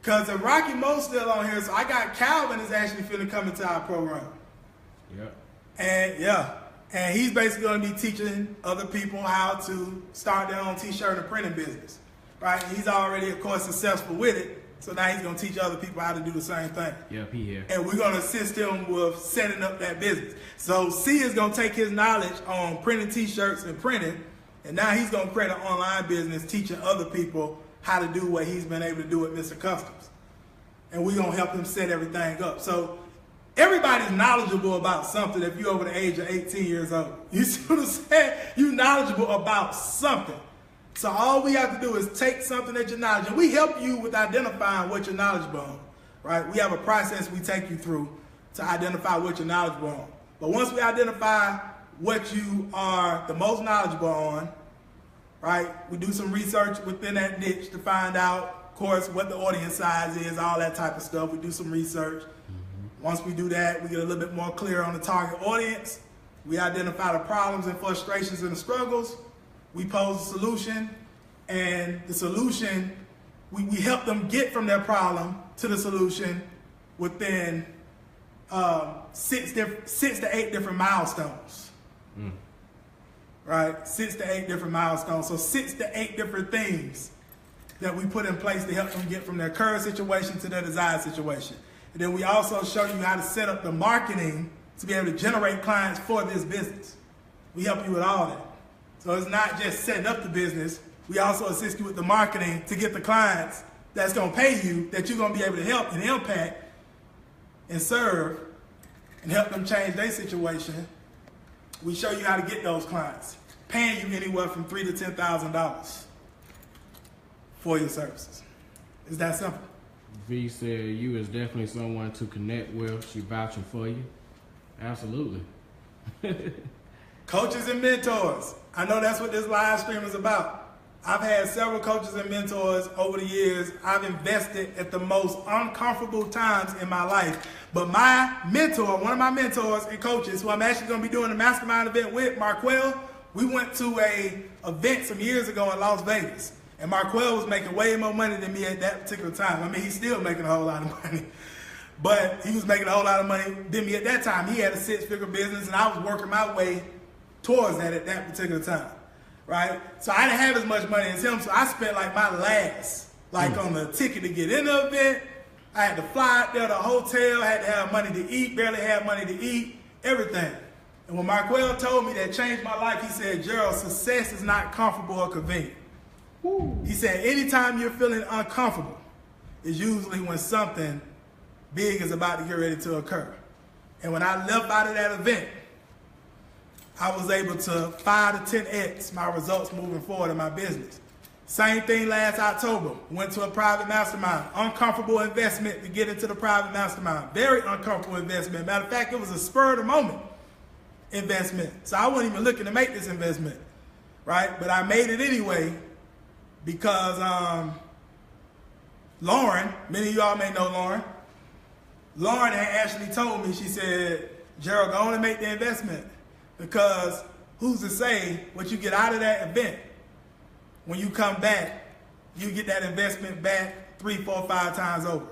Because if Rocky Mo's still on here, so I got Calvin is actually finna come into our program. Yep. And he's basically going to be teaching other people how to start their own t-shirt and printing business, right? He's already, of course, successful with it, so now he's going to teach other people how to do the same thing. Yep, he here. And we're going to assist him with setting up that business. So C is going to take his knowledge on printing t-shirts and printing, and now he's going to create an online business teaching other people how to do what he's been able to do with Mr. Customs. And we're going to help him set everything up. So everybody's knowledgeable about something if you're over the age of 18 years old. You see what I'm saying? You're knowledgeable about something. So all we have to do is take something that you're knowledgeable. We help you with identifying what you're knowledgeable on, right? We have a process we take you through to identify what you're knowledgeable on. But once we identify what you are the most knowledgeable on, right? We do some research within that niche to find out, of course, what the audience size is, all that type of stuff. We do some research. Once we do that, we get a little bit more clear on the target audience. We identify the problems and frustrations and the struggles. We pose a solution, and the solution, we help them get from their problem to the solution within 6 to 8 different milestones. Right? 6 to 8 different milestones. So 6 to 8 different things that we put in place to help them get from their current situation to their desired situation. And then we also show you how to set up the marketing to be able to generate clients for this business. We help you with all that. So it's not just setting up the business. We also assist you with the marketing to get the clients that's going to pay you, that you're going to be able to help and impact and serve and help them change their situation. We show you how to get those clients, paying you anywhere from $3,000 to $10,000 for your services. It's that simple. V said you is definitely someone to connect with. She vouching for you. Absolutely. Coaches and mentors. I know that's what this live stream is about. I've had several coaches and mentors over the years. I've invested at the most uncomfortable times in my life. But my mentor, one of my mentors and coaches, who I'm actually going to be doing a mastermind event with, Marquell, we went to a event some years ago in Las Vegas. And Marquell was making way more money than me at that particular time. I mean, he's still making a whole lot of money. But he was making a whole lot of money than me at that time. He had a 6-figure business, and I was working my way towards that at that particular time. Right? So I didn't have as much money as him, so I spent like my last, on the ticket to get in the event. I had to fly out there to the hotel, had to have money to eat, barely had money to eat, everything. And when Marquell told me that changed my life, he said, Gerald, success is not comfortable or convenient. He said, anytime you're feeling uncomfortable is usually when something big is about to get ready to occur. And when I left out of that event, I was able to 5 to 10x my results moving forward in my business. Same thing last October. Went to a private mastermind. Uncomfortable investment to get into the private mastermind. Very uncomfortable investment. Matter of fact, it was a spur of the moment investment. So I wasn't even looking to make this investment, right? But I made it anyway because Lauren, many of y'all may know Lauren. Lauren had actually told me, she said, Gerald, go on and make the investment. Because who's to say what you get out of that event, when you come back, you get that investment back 3, 4, 5 times over.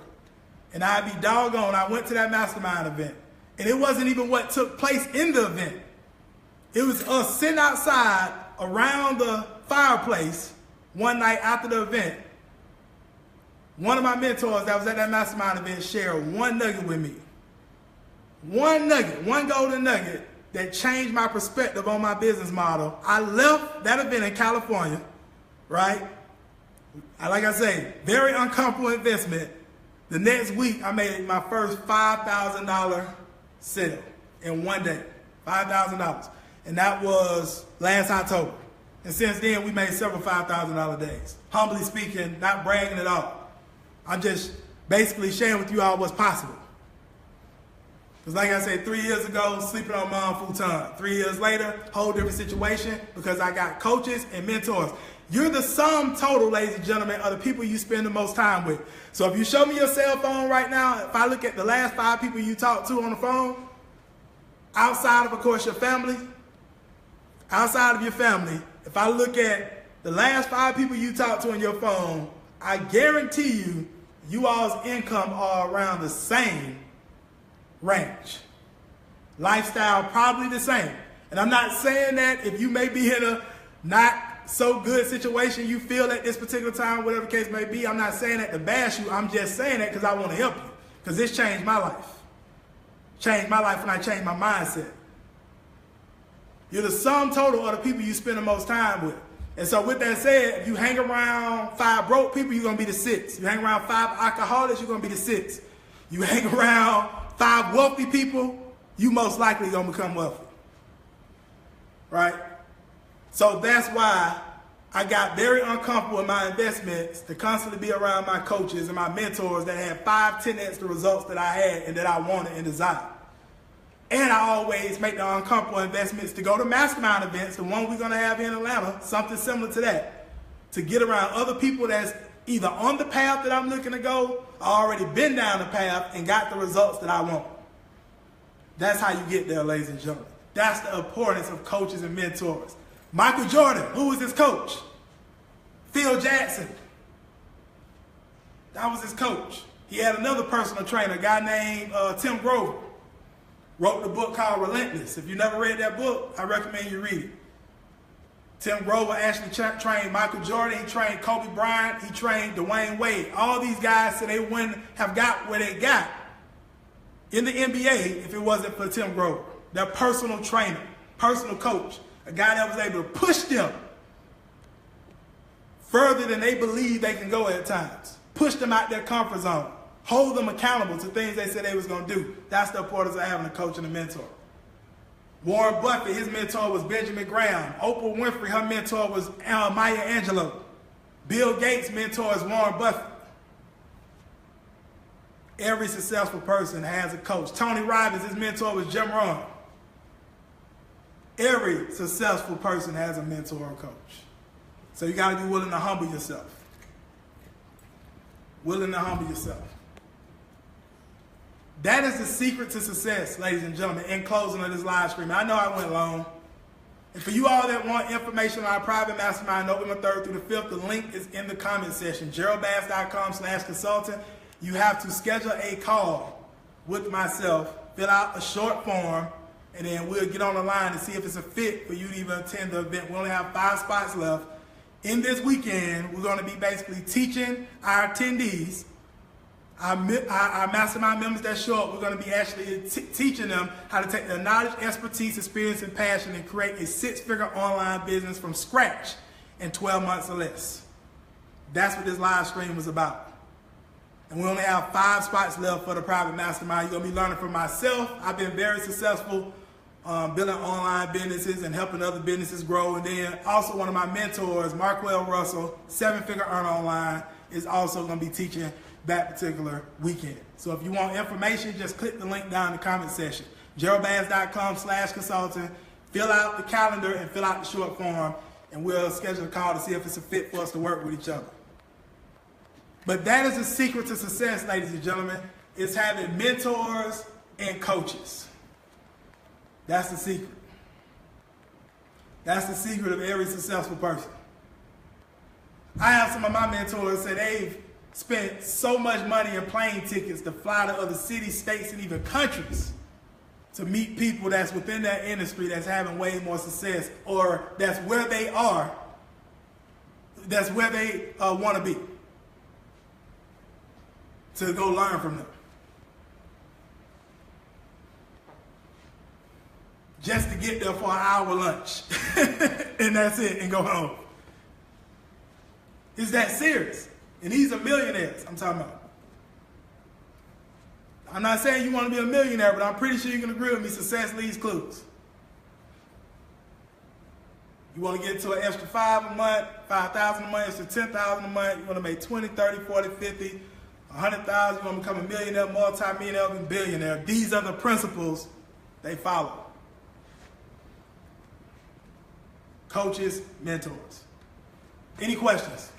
And I'd be doggone, I went to that mastermind event. And it wasn't even what took place in the event. It was us sitting outside around the fireplace one night after the event. One of my mentors that was at that mastermind event shared one nugget with me. One nugget, one golden nugget that changed my perspective on my business model. I left that event in California, right? Like I say, very uncomfortable investment. The next week, I made my first $5,000 sale in one day, $5,000. And that was last October. And since then, we made several $5,000 days. Humbly speaking, not bragging at all. I'm just basically sharing with you all what's possible. Because like I said, 3 years ago, sleeping on mom full time. 3 years later, whole different situation because I got coaches and mentors. You're the sum total, ladies and gentlemen, of the people you spend the most time with. So if you show me your cell phone right now, if I look at the last 5 people you talked to on the phone, outside of course, your family, if I look at the last 5 people you talked to on your phone, I guarantee you all's income are around the same range. Lifestyle probably the same. And I'm not saying that if you may be in a not so good situation you feel at this particular time, whatever the case may be, I'm not saying that to bash you. I'm just saying that because I want to help you. Because this changed my life. Changed my life when I changed my mindset. You're the sum total of the people you spend the most time with. And so with that said, if you hang around 5 broke people, you're going to be the 6. You hang around 5 alcoholics, you're going to be the 6. You hang around 5 wealthy people, you most likely going to become wealthy. Right? So that's why I got very uncomfortable in my investments to constantly be around my coaches and my mentors that had 5, 10x the results that I had and that I wanted and desired. And I always make the uncomfortable investments to go to mastermind events, the one we're going to have in Atlanta, something similar to that, to get around other people that's either on the path that I'm looking to go, or already been down the path and got the results that I want. That's how you get there, ladies and gentlemen. That's the importance of coaches and mentors. Michael Jordan, who was his coach? Phil Jackson. That was his coach. He had another personal trainer, a guy named Tim Grover. Wrote the book called Relentless. If you never read that book, I recommend you read it. Tim Grover actually trained Michael Jordan. He trained Kobe Bryant. He trained Dwayne Wade. All these guys said they wouldn't have got where they got in the NBA if it wasn't for Tim Grover, their personal trainer, personal coach, a guy that was able to push them further than they believe they can go at times, push them out their comfort zone, hold them accountable to things they said they was going to do. That's the importance of having a coach and a mentor. Warren Buffett, his mentor was Benjamin Graham. Oprah Winfrey, her mentor was Maya Angelou. Bill Gates' mentor is Warren Buffett. Every successful person has a coach. Tony Robbins, his mentor was Jim Rohn. Every successful person has a mentor or coach. So you got to be willing to humble yourself. Willing to humble yourself. That is the secret to success, ladies and gentlemen, in closing of this live stream. I know I went long. And for you all that want information on our private mastermind, November 3rd through the 5th, the link is in the comment section, geraldbass.com/consultant. You have to schedule a call with myself, fill out a short form, and then we'll get on the line to see if it's a fit for you to even attend the event. We only have 5 spots left. In this weekend, we're going to be basically teaching our attendees, our mastermind members that show up, we're going to be actually teaching them how to take their knowledge, expertise, experience, and passion and create a 6-figure online business from scratch in 12 months or less. That's what this live stream was about. And we only have 5 spots left for the private mastermind. You're going to be learning from myself. I've been very successful building online businesses and helping other businesses grow. And then also one of my mentors, Markwell Russell, 7-figure earner online, is also going to be teaching that particular weekend. So if you want information, just click the link down in the comment section. geraldbass.com/consultant. Fill out the calendar and fill out the short form, and we'll schedule a call to see if it's a fit for us to work with each other. But that is the secret to success, ladies and gentlemen, is having mentors and coaches. That's the secret. That's the secret of every successful person. I have some of my mentors say they've spent so much money in plane tickets to fly to other cities, states, and even countries to meet people that's within that industry that's having way more success, or that's where they are, that's where they want to be, to go learn from them. Just to get there for an hour lunch, and that's it, and go home. It's that serious. And these are millionaires I'm talking about. I'm not saying you want to be a millionaire, but I'm pretty sure you can agree with me, success leaves clues. You want to get to an extra 5 a month, 5,000 a month, extra 10,000 a month. You want to make 20, 30, 40, 50, 100,000. You want to become a millionaire, multi-millionaire, and billionaire. These are the principles they follow. Coaches, mentors. Any questions?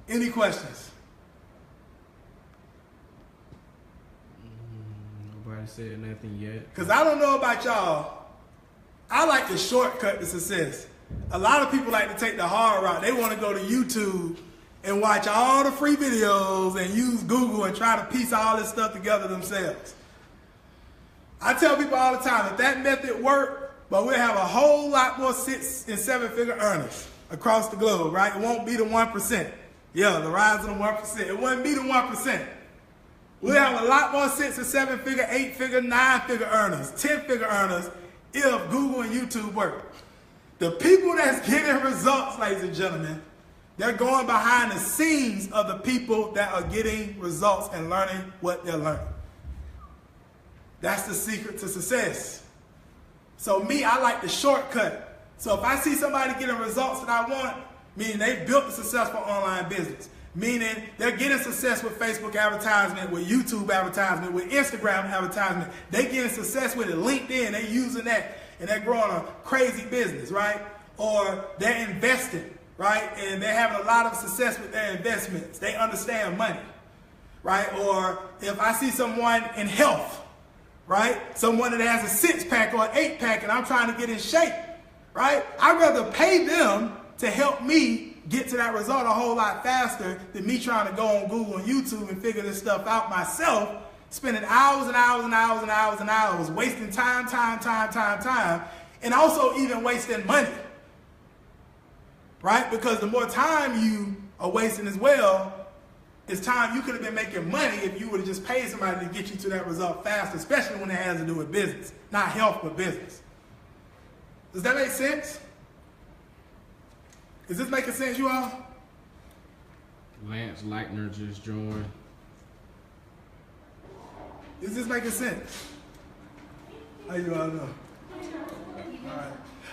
Any questions? Nobody said nothing yet. Because I don't know about y'all. I like the shortcut to success. A lot of people like to take the hard route. They want to go to YouTube and watch all the free videos and use Google and try to piece all this stuff together themselves. I tell people all the time, if that method worked, but we'll have a whole lot more 6- and 7-figure earners across the globe, right? It won't be the 1%. Yeah, the rise of the 1%. It wouldn't be the 1%. We'll have a lot more 6- and 7-figure, 8-figure, 9-figure earners, 10-figure earners if Google and YouTube work. The people that's getting results, ladies and gentlemen, they're going behind the scenes of the people that are getting results and learning what they're learning. That's the secret to success. So me, I like the shortcut. So if I see somebody getting results that I want, meaning they built a successful online business, Meaning they're getting success with Facebook advertisement, with YouTube advertisement, with Instagram advertisement. They getting success with it. LinkedIn, they using that and they're growing a crazy business, right? Or they're investing, right? And they're having a lot of success with their investments. They understand money, right? Or if I see someone in health, right? Someone that has a 6-pack or an 8-pack and I'm trying to get in shape, right? I'd rather pay them to help me get to that result a whole lot faster than me trying to go on Google and YouTube and figure this stuff out myself, spending hours and hours and hours and hours and hours, wasting time, and also even wasting money, right? Because the more time you are wasting as well, it's time you could have been making money if you would have just paid somebody to get you to that result faster, especially when it has to do with business, not health, but business. Does that make sense? Is this making sense, you all? Lance Leitner just joined. Is this making sense? How you all know? All right.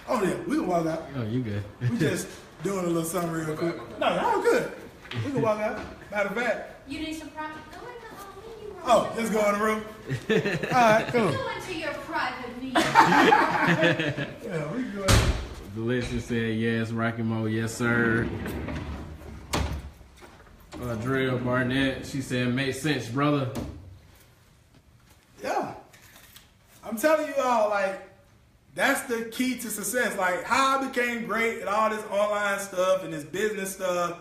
Oh yeah, we can walk out. Oh, you good. We just doing a little something real quick. No, y'all good. We can walk out. Matter of fact. You need some private. Go in the meeting room. Oh, let's go in the room. All right, cool. Go into your private meeting. Yeah, we can go in. Valencia said yes. Rocky Mo, yes sir. Drill Barnett, she said makes sense, brother. Yeah. I'm telling you all, like, that's the key to success. Like, how I became great at all this online stuff and this business stuff,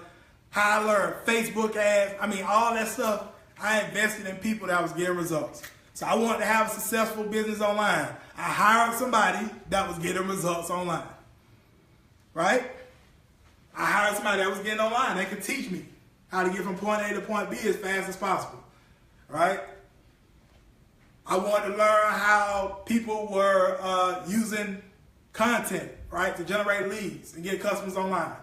how I learned Facebook ads, I mean, all that stuff, I invested in people that was getting results. So I wanted to have a successful business online. I hired somebody that was getting results online. Right? I hired somebody that was getting online. They could teach me how to get from point A to point B as fast as possible. Right? I wanted to learn how people were using content, right, to generate leads and get customers online.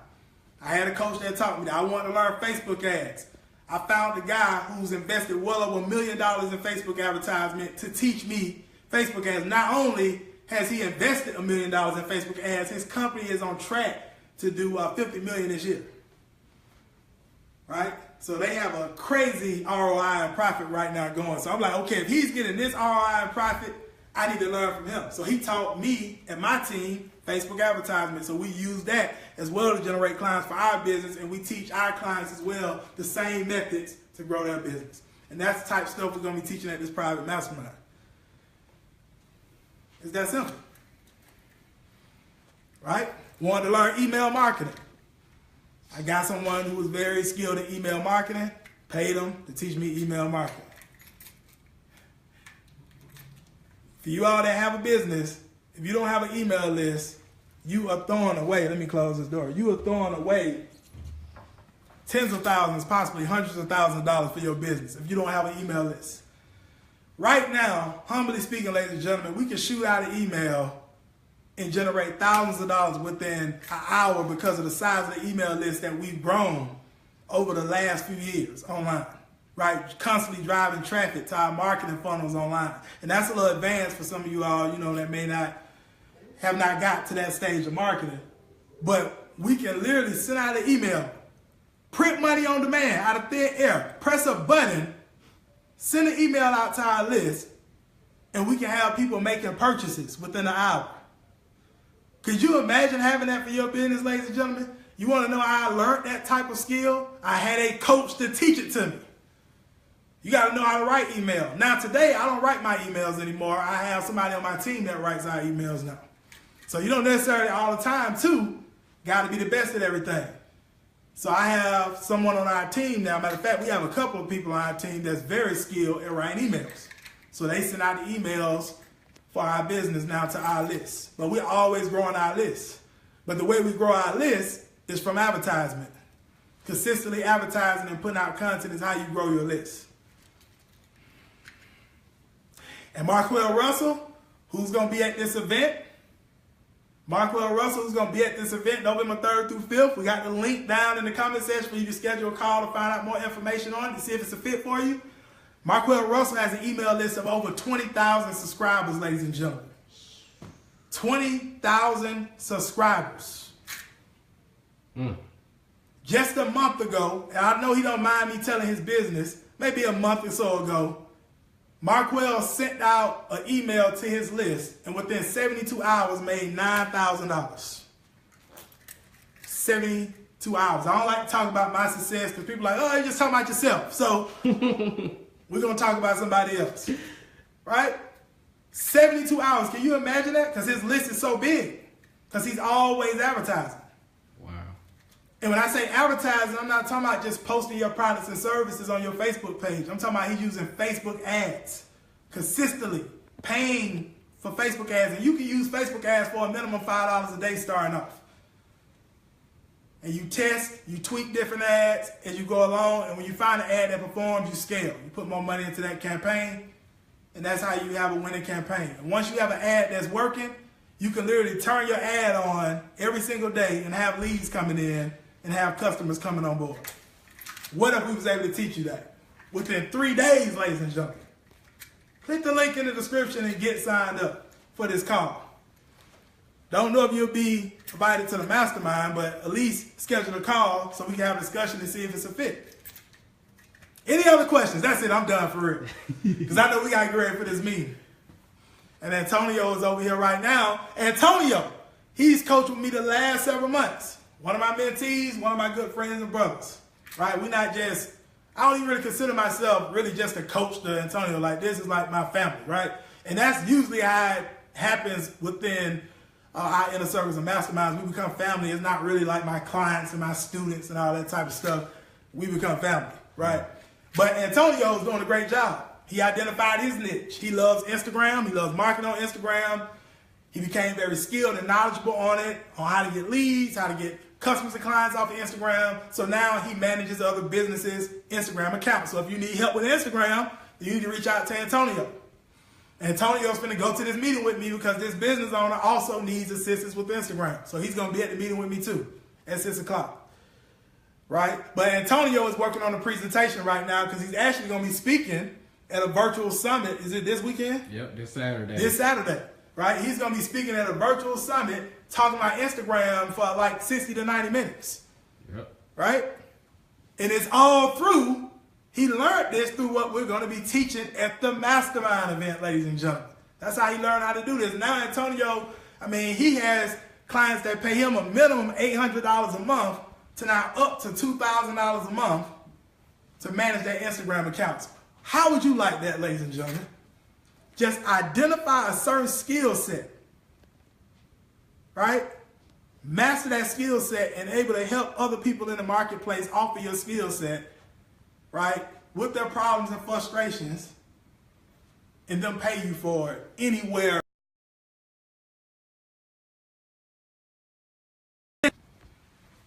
I had a coach that taught me that. I wanted to learn Facebook ads. I found a guy who's invested well over $1 million in Facebook advertisement to teach me Facebook ads. Not only has he invested $1 million in Facebook ads, his company is on track to do $50 million this year. Right? So they have a crazy ROI and profit right now going. So I'm like, okay, if he's getting this ROI and profit, I need to learn from him. So he taught me and my team Facebook advertisement. So we use that as well to generate clients for our business, and we teach our clients as well the same methods to grow their business. And that's the type of stuff we're going to be teaching at this private mastermind. It's that simple. Right? Wanted to learn email marketing. I got someone who was very skilled in email marketing, paid them to teach me email marketing. For you all that have a business, if you don't have an email list, you are throwing away, let me close this door, you are throwing away tens of thousands, possibly hundreds of thousands of dollars for your business if you don't have an email list. Right now, humbly speaking, ladies and gentlemen, we can shoot out an email and generate thousands of dollars within an hour because of the size of the email list that we've grown over the last few years online, right? Constantly driving traffic to our marketing funnels online. And that's a little advanced for some of you all, you know, that may not have not got to that stage of marketing. But we can literally send out an email, print money on demand out of thin air, press a button, send an email out to our list, and we can have people making purchases within an hour. Could you imagine having that for your business, ladies and gentlemen? You want to know how I learned that type of skill? I had a coach to teach it to me. You got to know how to write email. Now today, I don't write my emails anymore. I have somebody on my team that writes our emails now. So you don't necessarily all the time, too, got to be the best at everything. So I have someone on our team now. Matter of fact, we have a couple of people on our team that's very skilled at writing emails. So they send out the emails for our business now to our list. But we're always growing our list. But the way we grow our list is from advertisement. Consistently advertising and putting out content is how you grow your list. And Marquell Russell, who's going to be at this event, Marquell Russell is going to be at this event November 3rd through 5th. We got the link down in the comment section for you to schedule a call to find out more information on it to see if it's a fit for you. Marquell Russell has an email list of over 20,000 subscribers, ladies and gentlemen. 20,000 subscribers. just a month ago, and I know he don't mind me telling his business, maybe a month or so ago, Marquell sent out an email to his list and within 72 hours made $9,000. 72 hours. I don't like to talk about my success because people are like, oh, you're just talking about yourself. So we're going to talk about somebody else. Right? 72 hours. Can you imagine that? Because his list is so big. Because he's always advertising. Wow. And when I say advertising, I'm not talking about just posting your products and services on your Facebook page. I'm talking about he's using Facebook ads consistently, paying for Facebook ads. And you can use Facebook ads for a minimum $5 a day starting off. And you test, you tweak different ads as you go along. And when you find an ad that performs, you scale. You put more money into that campaign. And that's how you have a winning campaign. And once you have an ad that's working, you can literally turn your ad on every single day and have leads coming in and have customers coming on board. What if we was able to teach you that? Within 3 days, ladies and gentlemen. Click the link in the description and get signed up for this call. Don't know if you'll be invited to the mastermind, but at least schedule a call so we can have a discussion and see if it's a fit. Any other questions? That's it. I'm done for real. Because I know we got to get ready for this meeting. And Antonio is over here right now. Antonio, he's coached with me the last several months. One of my mentees, one of my good friends and brothers. Right? We're not just, I don't even really consider myself really just a coach to Antonio. Like, this is like my family, right? And that's usually how it happens within our inner circles and masterminds. We become family. It's not really like my clients and my students and all that type of stuff. We become family, right? But Antonio is doing a great job. He identified his niche. He loves Instagram. He loves marketing on Instagram. He became very skilled and knowledgeable on it, on how to get leads, how to get customers and clients off of Instagram. So now he manages other businesses' Instagram accounts. So if you need help with Instagram, you need to reach out to Antonio. Antonio's going to go to this meeting with me because this business owner also needs assistance with Instagram. So he's going to be at the meeting with me too at 6 o'clock. Right? But Antonio is working on a presentation right now because he's actually going to be speaking at a virtual summit. Is it this weekend? Yep, this Saturday. This Saturday, right? He's going to be speaking at a virtual summit talking about Instagram for like 60 to 90 minutes. Yep. Right? And it's all through, he learned this through what we're going to be teaching at the mastermind event, ladies and gentlemen. That's how he learned how to do this. Now Antonio, I mean, he has clients that pay him a minimum $800 a month to now up to $2,000 a month to manage their Instagram accounts. How would you like that, ladies and gentlemen? Just identify a certain skill set, right? Master that skill set and able to help other people in the marketplace offer your skill set, right, with their problems and frustrations, and them pay you for it anywhere.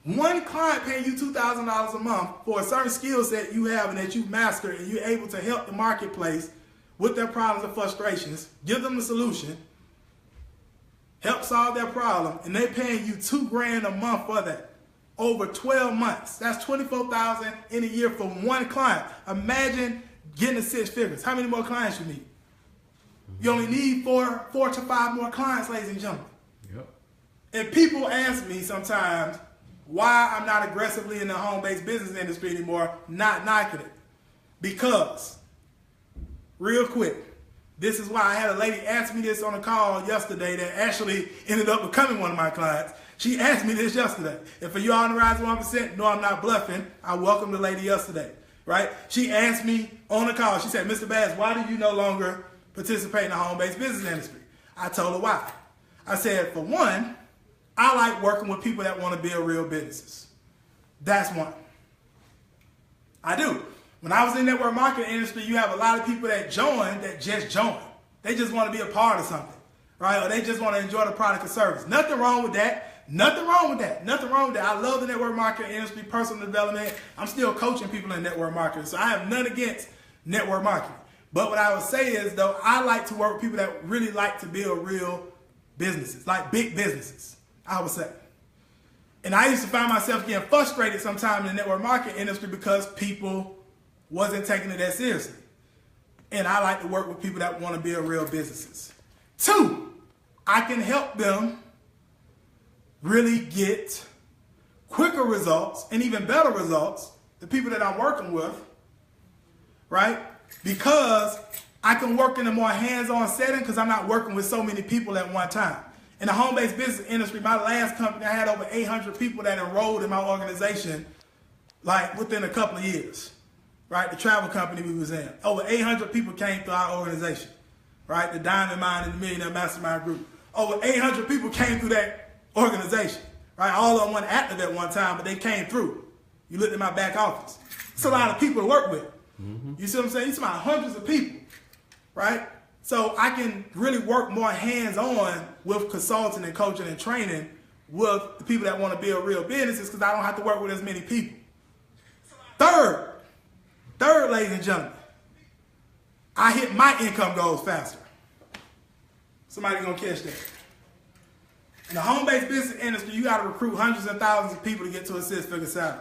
One client paying you $2,000 a month for a certain skill set you have and that you've mastered, and you're able to help the marketplace with their problems and frustrations, give them the solution, help solve their problem, and they're paying you $2,000 a month for that over 12 months. That's $24,000 in a year for one client. Imagine getting to 6 figures. How many more clients you need? You only need four to five more clients, ladies and gentlemen. Yep. And people ask me sometimes why I'm not aggressively in the home-based business industry anymore, not knocking it. Because, real quick, this is why I had a lady ask me this on a call yesterday that actually ended up becoming one of my clients. She asked me this yesterday. And for you all on the Rise 1%, no, I'm not bluffing. I welcomed the lady yesterday, right? She asked me on the call, she said, Mr. Bass, why do you no longer participate in the home-based business industry? I told her why. I said, for one, I like working with people that want to build real businesses. That's one. I do. When I was in the network marketing industry, you have a lot of people that just join. They just want to be a part of something, right? Or they just want to enjoy the product or service. Nothing wrong with that. Nothing wrong with that. Nothing wrong with that. I love the network marketing industry, personal development. I'm still coaching people in network marketing, so I have none against network marketing. But what I would say is, though, I like to work with people that really like to build real businesses, like big businesses, I would say. And I used to find myself getting frustrated sometimes in the network marketing industry because people wasn't taking it that seriously. And I like to work with people that want to build real businesses. 2, I can help them really get quicker results and even better results, the people that I'm working with, right? Because I can work in a more hands-on setting because I'm not working with so many people at one time. In the home-based business industry, my last company, I had over 800 people that enrolled in my organization, like within a couple of years, right? The travel company we was in. Over 800 people came through our organization, right? The Diamond Mine and the Millionaire Mastermind Group. Over 800 people came through that organization, right? All of them weren't active at one time, but they came through. You looked at my back office. It's a lot of people to work with. You see what I'm saying? It's about hundreds of people, right? So I can really work more hands-on with consulting and coaching and training with the people that want to build real businesses because I don't have to work with as many people. Third, ladies and gentlemen, I hit my income goals faster. Somebody gonna catch that. In the home-based business industry, you gotta recruit hundreds and thousands of people to get to a six-figure salary.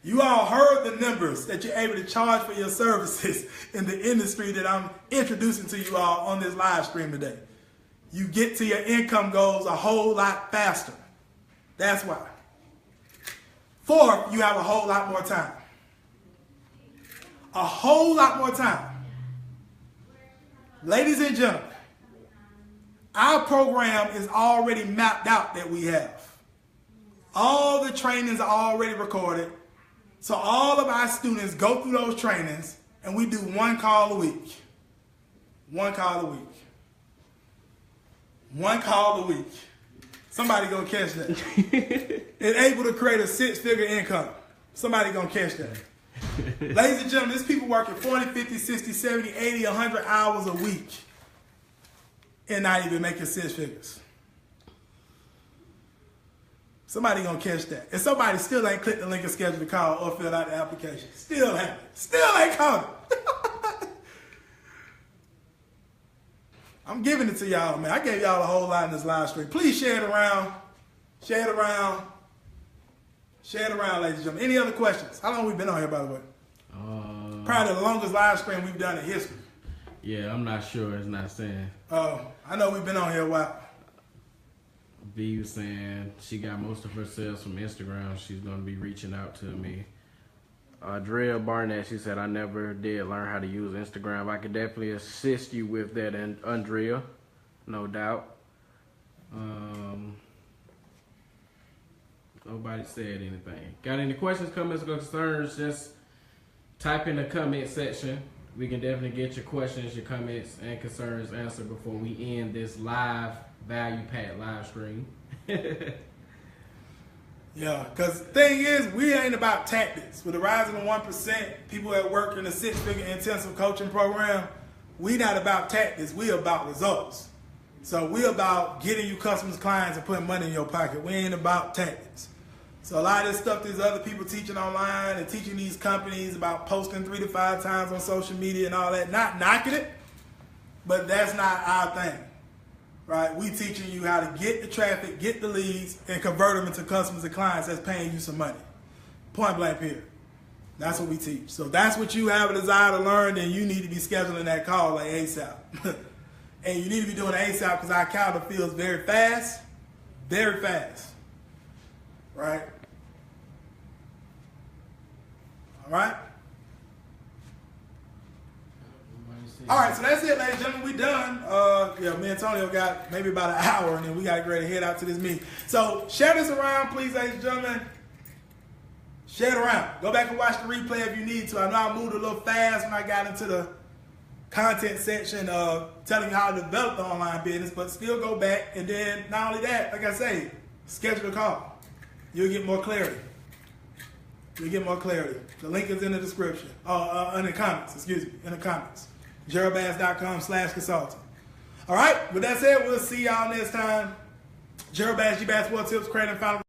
You all heard the numbers that you're able to charge for your services in the industry that I'm introducing to you all on this live stream today. You get to your income goals a whole lot faster. That's why. Fourth, you have a whole lot more time. A whole lot more time. Ladies and gentlemen, our program is already mapped out that we have. All the trainings are already recorded. So all of our students go through those trainings and we do one call a week. One call a week. One call a week. Somebody gonna catch that. And able to create a six-figure income. Somebody gonna catch that. Ladies and gentlemen, there's people working 40, 50, 60, 70, 80, 100 hours a week and not even making six figures. Somebody gonna catch that. And somebody still ain't clicked the link and scheduled the call or filled out the application. Still haven't. Still ain't coming. I'm giving it to y'all, man. I gave y'all a whole lot in this live stream. Please share it around. Share it around. Share it around, ladies and gentlemen. Any other questions? How long have we been on here, by the way? Probably the longest live stream we've done in history. Yeah, I'm not sure. It's not saying. I know we've been on here a while. V was saying she got most of her sales from Instagram. She's going to be reaching out to me. Drea Barnett, she said, I never did learn how to use Instagram. I could definitely assist you with that, and Andrea, no doubt. Nobody said anything. Got any questions, comments, or concerns? Just type in the comment section. We can definitely get your questions, your comments, and concerns answered before we end this live value-packed live stream. Yeah, because the thing is, we ain't about tactics. With the rise of the 1%, people that work in the six-figure intensive coaching program, we not about tactics. We about results. So we about getting you customers, clients, and putting money in your pocket. We ain't about tactics. So a lot of this stuff there's other people teaching online and teaching these companies about posting 3 to 5 times on social media and all that. Not knocking it, but that's not our thing. Right? We teaching you how to get the traffic, get the leads, and convert them into customers and clients that's paying you some money. Point blank period. That's what we teach. So that's what you have a desire to learn, then you need to be scheduling that call like ASAP. And you need to be doing it ASAP because our calendar feels very fast. Very fast. Right? All right? All right, so that's it, ladies and gentlemen. We done. Yeah, me and Antonio got maybe about an hour, and then we got to get ready to head out to this meeting. So share this around, please, ladies and gentlemen. Share it around. Go back and watch the replay if you need to. I know I moved a little fast when I got into the content section of telling you how to develop the online business, but still go back. And then not only that, like I say, schedule a call. You'll get more clarity. You'll get more clarity. The link is in the description. In the comments, excuse me, in the comments. JeraldBass.com/consulting. All right, with that said, we'll see y'all next time. Gerald Bass, G-Bass World Tips, creating final.